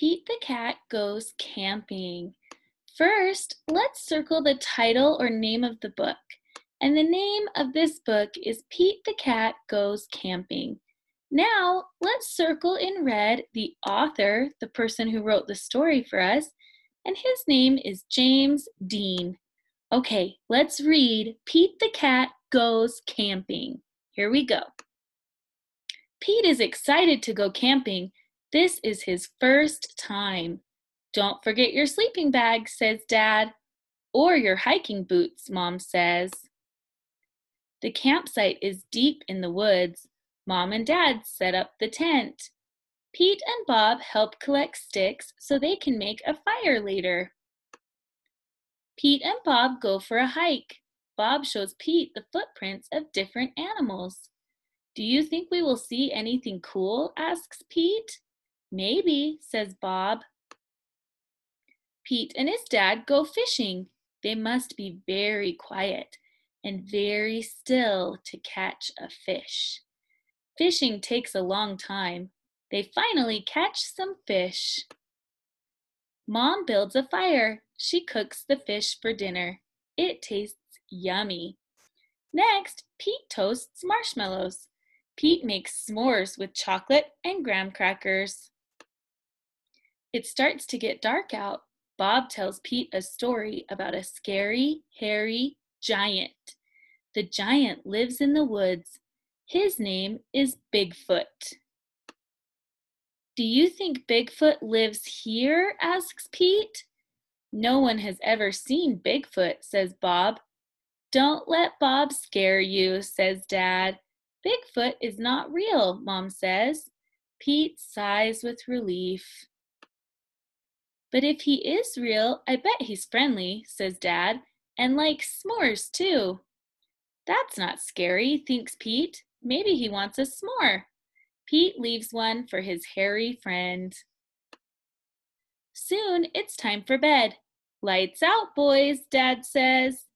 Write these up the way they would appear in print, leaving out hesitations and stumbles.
Pete the Cat Goes Camping. First, let's circle the title or name of the book. And the name of this book is Pete the Cat Goes Camping. Now, let's circle in red the author, the person who wrote the story for us, and his name is James Dean. Okay, let's read Pete the Cat Goes Camping. Here we go. Pete is excited to go camping. This is his first time. Don't forget your sleeping bag, says Dad, or your hiking boots, Mom says. The campsite is deep in the woods. Mom and Dad set up the tent. Pete and Bob help collect sticks so they can make a fire later. Pete and Bob go for a hike. Bob shows Pete the footprints of different animals. Do you think we will see anything cool? Asks Pete. Maybe, says Bob. Pete and his dad go fishing. They must be very quiet and very still to catch a fish. Fishing takes a long time. They finally catch some fish. Mom builds a fire. She cooks the fish for dinner. It tastes yummy. Next, Pete toasts marshmallows. Pete makes s'mores with chocolate and graham crackers. It starts to get dark out. Bob tells Pete a story about a scary, hairy giant. The giant lives in the woods. His name is Bigfoot. Do you think Bigfoot lives here? Asks Pete. No one has ever seen Bigfoot, says Bob. Don't let Bob scare you, says Dad. Bigfoot is not real, Mom says. Pete sighs with relief. But if he is real, I bet he's friendly, says Dad, and likes s'mores too. That's not scary, thinks Pete. Maybe he wants a s'more. Pete leaves one for his hairy friend. Soon it's time for bed. Lights out, boys, Dad says.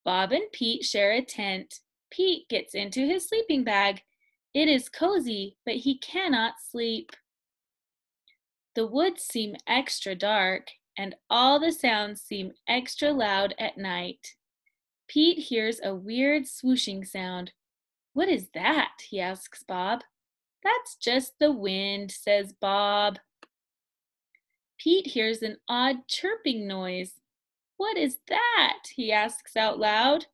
Bob and Pete share a tent. Pete gets into his sleeping bag. It is cozy, but he cannot sleep. The woods seem extra dark, and all the sounds seem extra loud at night. Pete hears a weird swooshing sound. What is that? He asks Bob. That's just the wind, says Bob. Pete hears an odd chirping noise. What is that? He asks out loud.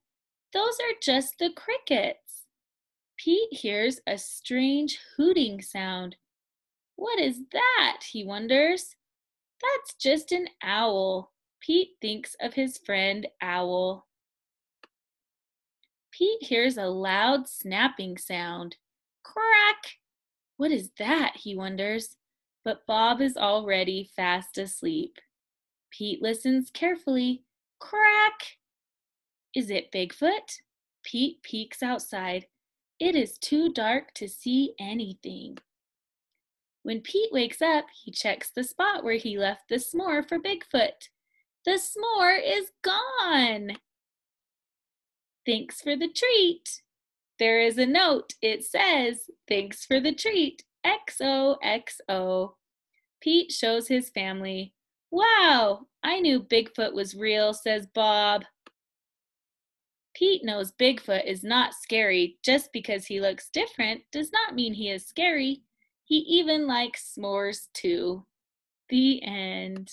Those are just the crickets. Pete hears a strange hooting sound. What is that? He wonders. That's just an owl. Pete thinks of his friend Owl. Pete hears a loud snapping sound. Crack! What is that? He wonders. But Bob is already fast asleep. Pete listens carefully. Crack! Is it Bigfoot? Pete peeks outside. It is too dark to see anything. When Pete wakes up, he checks the spot where he left the s'more for Bigfoot. The s'more is gone! Thanks for the treat. There is a note. It says, thanks for the treat. XOXO. Pete shows his family. Wow, I knew Bigfoot was real, says Bob. Pete knows Bigfoot is not scary. Just because he looks different does not mean he is scary. He even likes s'mores too. The end.